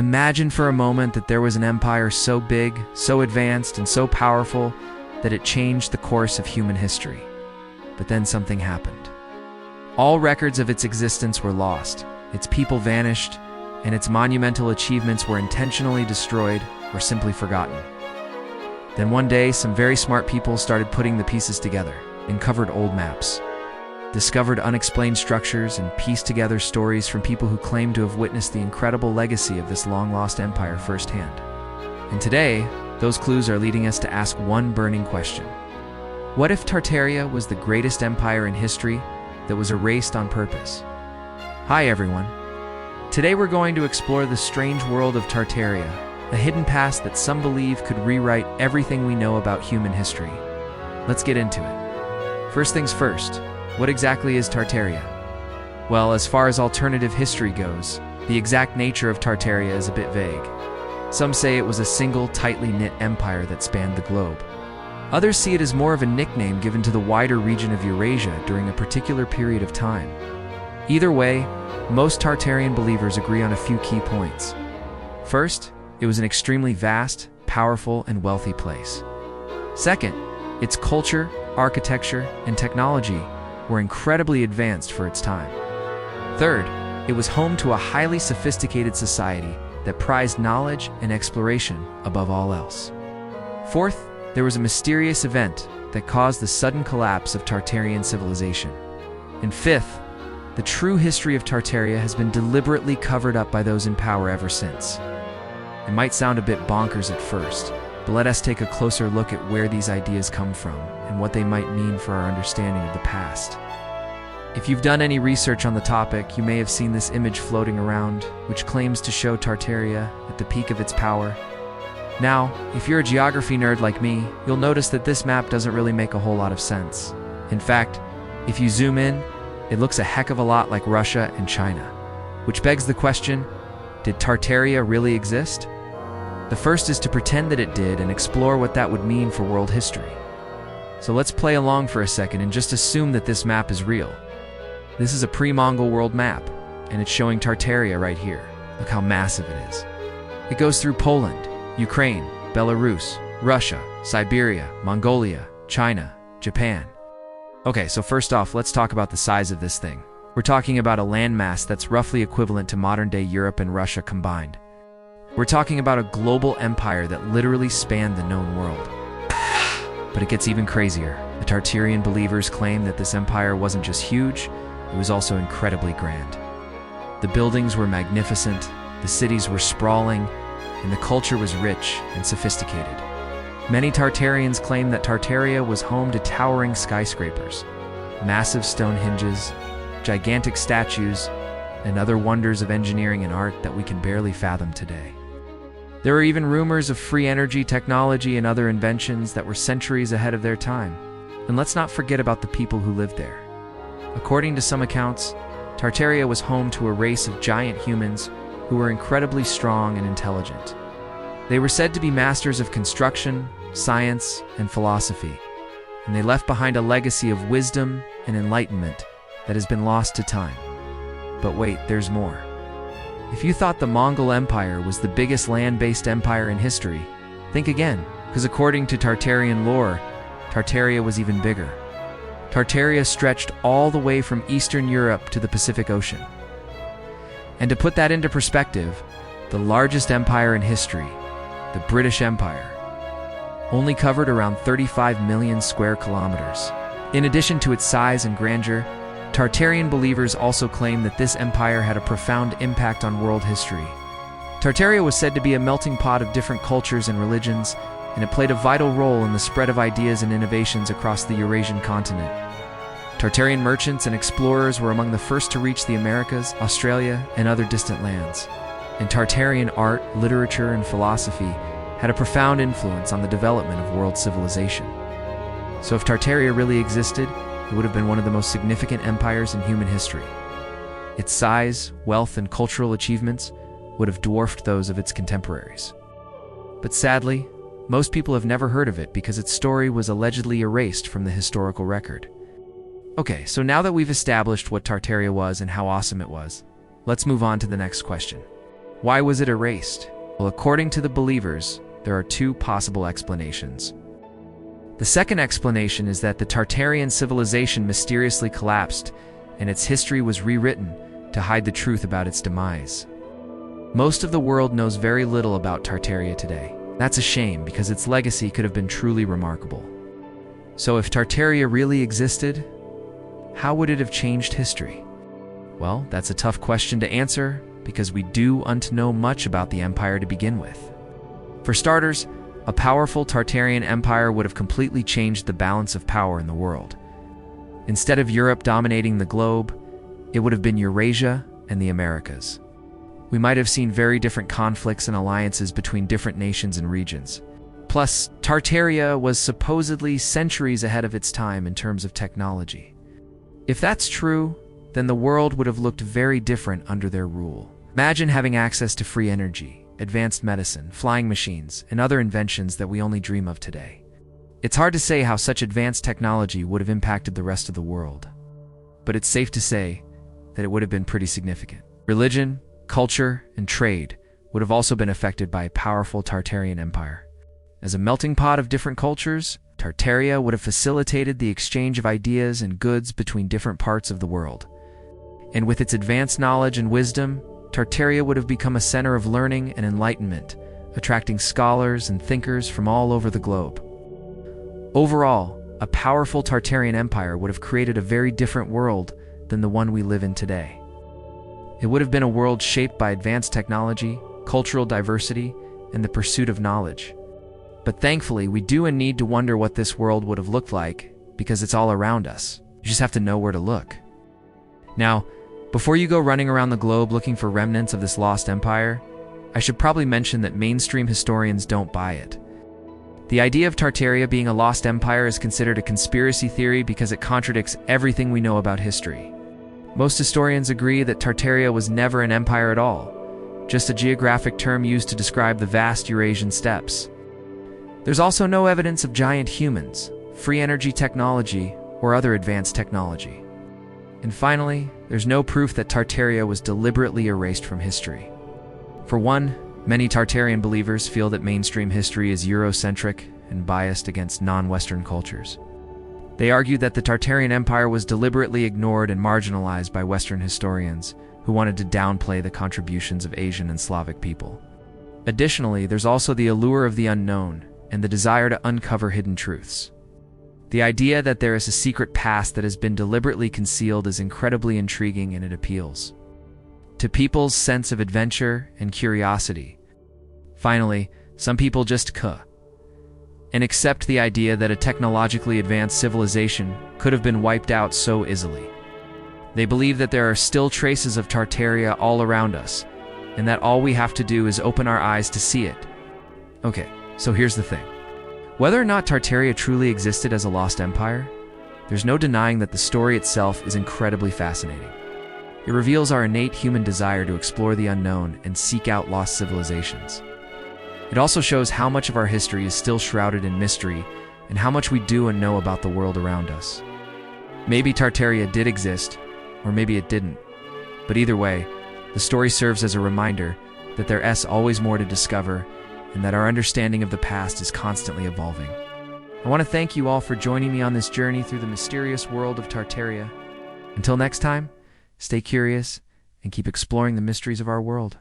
Imagine for a moment that there was an empire so big, so advanced, and so powerful that it changed the course of human history. But then something happened. All records of its existence were lost, its people vanished, and its monumental achievements were intentionally destroyed or simply forgotten. Then one day, some very smart people started putting the pieces together, uncovered old maps, discovered unexplained structures, and pieced together stories from people who claimed to have witnessed the incredible legacy of this long-lost empire firsthand. And today, those clues are leading us to ask one burning question. What if Tartaria was the greatest empire in history that was erased on purpose? Hi everyone. Today we're going to explore the strange world of Tartaria, a hidden past that some believe could rewrite everything we know about human history. Let's get into it. First things first, what exactly is Tartaria? Well, as far as alternative history goes, the exact nature of Tartaria is a bit vague. Some say it was a single, tightly knit empire that spanned the globe. Others see it as more of a nickname given to the wider region of Eurasia during a particular period of time. Either way, most Tartarian believers agree on a few key points. First, it was an extremely vast, powerful, and wealthy place. Second, its culture, architecture, and technology were incredibly advanced for its time. Third, it was home to a highly sophisticated society that prized knowledge and exploration above all else. Fourth, there was a mysterious event that caused the sudden collapse of Tartarian civilization. And fifth, the true history of Tartaria has been deliberately covered up by those in power ever since. It might sound a bit bonkers at first, but let us take a closer look at where these ideas come from and what they might mean for our understanding of the past. If you've done any research on the topic, you may have seen this image floating around, which claims to show Tartaria at the peak of its power. Now, if you're a geography nerd like me, you'll notice that this map doesn't really make a whole lot of sense. In fact, if you zoom in, it looks a heck of a lot like Russia and China. Which begs the question, did Tartaria really exist? The first is to pretend that it did and explore what that would mean for world history. So let's play along for a second and just assume that this map is real. This is a pre-Mongol world map, and it's showing Tartaria right here. Look how massive it is. It goes through Poland, Ukraine, Belarus, Russia, Siberia, Mongolia, China, Japan. Okay, so first off, let's talk about the size of this thing. We're talking about a landmass that's roughly equivalent to modern-day Europe and Russia combined. We're talking about a global empire that literally spanned the known world. But it gets even crazier. The Tartarian believers claim that this empire wasn't just huge, it was also incredibly grand. The buildings were magnificent, the cities were sprawling, and the culture was rich and sophisticated. Many Tartarians claim that Tartaria was home to towering skyscrapers, massive stone hinges, gigantic statues, and other wonders of engineering and art that we can barely fathom today. There are even rumors of free energy technology and other inventions that were centuries ahead of their time. And let's not forget about the people who lived there. According to some accounts, Tartaria was home to a race of giant humans who were incredibly strong and intelligent. They were said to be masters of construction, science, and philosophy, and they left behind a legacy of wisdom and enlightenment that has been lost to time. But wait, there's more. If you thought the Mongol Empire was the biggest land-based empire in history, think again, because according to Tartarian lore, Tartaria was even bigger. Tartaria stretched all the way from Eastern Europe to the Pacific Ocean. And to put that into perspective, the largest empire in history, the British Empire, only covered around 35 million square kilometers. In addition to its size and grandeur, Tartarian believers also claim that this empire had a profound impact on world history. Tartaria was said to be a melting pot of different cultures and religions, and it played a vital role in the spread of ideas and innovations across the Eurasian continent. Tartarian merchants and explorers were among the first to reach the Americas, Australia, and other distant lands. And Tartarian art, literature, and philosophy had a profound influence on the development of world civilization. So if Tartaria really existed, it would have been one of the most significant empires in human history. Its size, wealth, and cultural achievements would have dwarfed those of its contemporaries. But sadly, most people have never heard of it because its story was allegedly erased from the historical record. Okay, so now that we've established what Tartaria was and how awesome it was, let's move on to the next question. Why was it erased? Well, according to the believers, there are two possible explanations. The second explanation is that the Tartarian civilization mysteriously collapsed and its history was rewritten to hide the truth about its demise. Most of the world knows very little about Tartaria today. That's a shame because its legacy could have been truly remarkable. So if Tartaria really existed, how would it have changed history? Well, that's a tough question to answer because we don't know much about the empire to begin with. For starters, a powerful Tartarian empire would have completely changed the balance of power in the world. Instead of Europe dominating the globe, it would have been Eurasia and the Americas. We might have seen very different conflicts and alliances between different nations and regions. Plus, Tartaria was supposedly centuries ahead of its time in terms of technology. If that's true, then the world would have looked very different under their rule. Imagine having access to free energy, advanced medicine, flying machines, and other inventions that we only dream of today. It's hard to say how such advanced technology would have impacted the rest of the world, but it's safe to say that it would have been pretty significant. Religion, culture, and trade would have also been affected by a powerful Tartarian empire. As a melting pot of different cultures, Tartaria would have facilitated the exchange of ideas and goods between different parts of the world. And with its advanced knowledge and wisdom, Tartaria would have become a center of learning and enlightenment, attracting scholars and thinkers from all over the globe. Overall, a powerful Tartarian empire would have created a very different world than the one we live in today. It would have been a world shaped by advanced technology, cultural diversity, and the pursuit of knowledge. But thankfully, we do and need to wonder what this world would have looked like because it's all around us. You just have to know where to look. Now, before you go running around the globe looking for remnants of this lost empire, I should probably mention that mainstream historians don't buy it. The idea of Tartaria being a lost empire is considered a conspiracy theory because it contradicts everything we know about history. Most historians agree that Tartaria was never an empire at all, just a geographic term used to describe the vast Eurasian steppes. There's also no evidence of giant humans, free energy technology, or other advanced technology. And finally, there's no proof that Tartaria was deliberately erased from history. For one, many Tartarian believers feel that mainstream history is Eurocentric and biased against non-Western cultures. They argue that the Tartarian Empire was deliberately ignored and marginalized by Western historians who wanted to downplay the contributions of Asian and Slavic people. Additionally, there's also the allure of the unknown and the desire to uncover hidden truths. The idea that there is a secret past that has been deliberately concealed is incredibly intriguing, and it appeals to people's sense of adventure and curiosity. Finally, some people just and accept the idea that a technologically advanced civilization could have been wiped out so easily. They believe that there are still traces of Tartaria all around us, and that all we have to do is open our eyes to see it. Okay, so here's the thing. Whether or not Tartaria truly existed as a lost empire, there's no denying that the story itself is incredibly fascinating. It reveals our innate human desire to explore the unknown and seek out lost civilizations. It also shows how much of our history is still shrouded in mystery and how much we do and know about the world around us. Maybe Tartaria did exist, or maybe it didn't. But either way, the story serves as a reminder that there's always more to discover and that our understanding of the past is constantly evolving. I want to thank you all for joining me on this journey through the mysterious world of Tartaria. Until next time, stay curious and keep exploring the mysteries of our world.